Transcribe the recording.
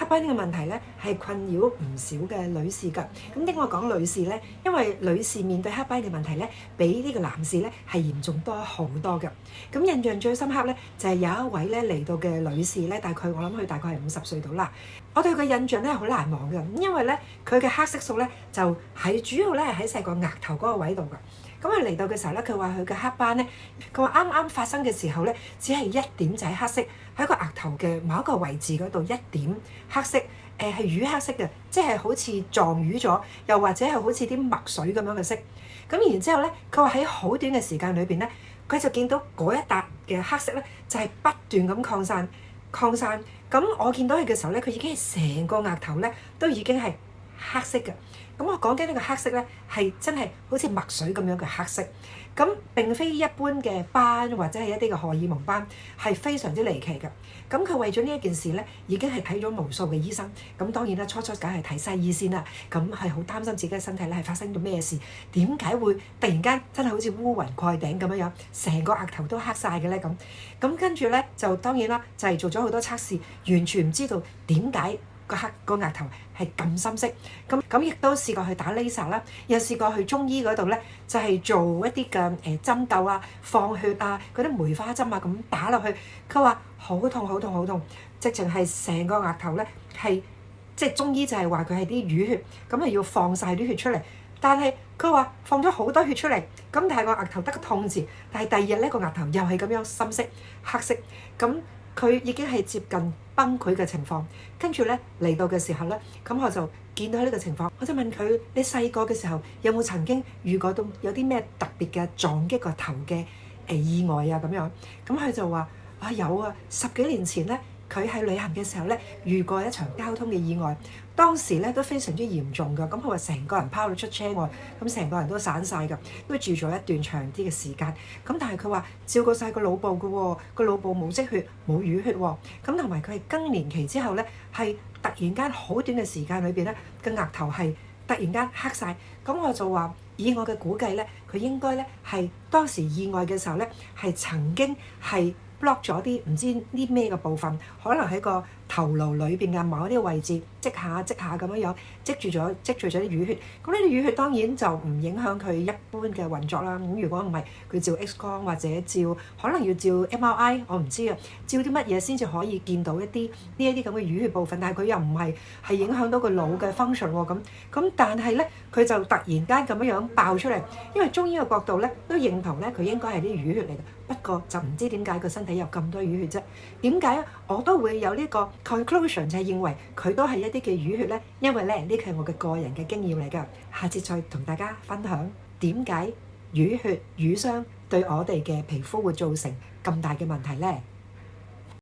斑呢個問題咧係困擾唔少嘅女士㗎。咁點解我講女士咧？因為女士面對黑斑嘅問題咧，比呢個男士咧係嚴重多好多嘅。咁印象最深刻咧就係有一位咧嚟到嘅女士咧，我諗佢大概係50歲到啦。我對佢嘅印象咧好難忘嘅，因為咧佢嘅黑色素咧就係主要咧係喺成個額頭嗰個位度㗎。咁佢嚟到嘅時候咧，佢話佢嘅黑斑咧，佢話啱啱發生嘅時候咧，只係一點仔黑色喺個額頭嘅某一個位置嗰度，一點黑色，係魚黑色嘅，即係好似撞瘀咗，又或者係好似啲墨水咁樣嘅色。咁然之後咧，佢話喺好短嘅時間裏邊咧，佢就見到嗰一笪嘅黑色咧，就係不斷咁擴散。咁我見到佢嘅時候咧，佢已經係成個額頭咧都已經係黑色嘅。咁我講緊呢個黑色咧，係真係好似墨水咁樣嘅黑色。咁並非一般嘅斑或者係一啲嘅荷爾蒙斑，係非常之離奇嘅。咁佢為咗呢一件事咧，已經係睇咗無數嘅醫生。咁當然啦，初梗係睇西醫先啦。咁係好擔心自己嘅身體咧係發生咗咩事？點解會突然間真係好似烏雲蓋頂咁樣，成個額頭都黑晒嘅咧？咁跟住咧就當然啦，就係做咗好多測試，完全唔知道點解個額頭係咁深色。咁亦都試過去打 laser 啦，又試過去中醫嗰度咧，就係做一啲嘅針灸啊、放血啊、嗰啲梅花針啊咁打落去。佢話好痛，直情係成個額頭咧係即係中醫就係話佢係啲淤血，咁係要放晒啲血出嚟。但係佢話放咗好多血出嚟，咁但係個額頭得個痛字，但係第二日咧個額頭又係咁樣深色黑色，咁佢已經係接近崩潰嘅情況。跟住咧嚟到嘅時候咧，咁我就見到呢個情況，我就問佢：你細個嘅時候有冇曾經遇過到有啲咩特別嘅撞擊個頭嘅意外啊？咁樣，咁佢就話：有啊，10幾年前咧，佢喺旅行嘅時候咧遇過一場交通嘅意外，當時咧都非常之嚴重㗎。咁佢話成個人拋到出車外，咁成個人都散晒㗎，都住咗一段長啲嘅時間。咁但係佢話照顧晒個腦部㗎喎，個腦部冇積血冇淤血喎。咁同埋佢係更年期之後咧，係突然間好短嘅時間裏邊咧，個額頭係突然間黑晒。咁我就話以我嘅估計咧，佢應該咧係當時意外嘅時候咧係曾經係block 咗啲唔知啲咩嘅部分，可能喺個頭顱裏邊嘅某一啲位置積下咁樣積聚咗啲淤血。咁呢啲淤血當然就唔影響佢一般嘅運作啦。咁如果唔係佢照 X 光或者可能要照 MRI， 我唔知啊，照啲乜嘢先至可以見到一啲咁嘅淤血部分。但係佢又唔係影響到個腦嘅 function 喎。咁但係咧佢就突然間咁樣爆出嚟，因為中醫嘅角度咧都認同咧佢應該係啲淤血嚟嘅。不過就唔知點解個身體有咁多淤血啫？點解我都會有呢個 conclusion 就係認為佢都係一啲嘅淤血咧？因為咧呢個係我嘅個人嘅經驗嚟㗎。下次再同大家分享點解淤血瘀傷對我哋嘅皮膚會造成咁大嘅問題咧。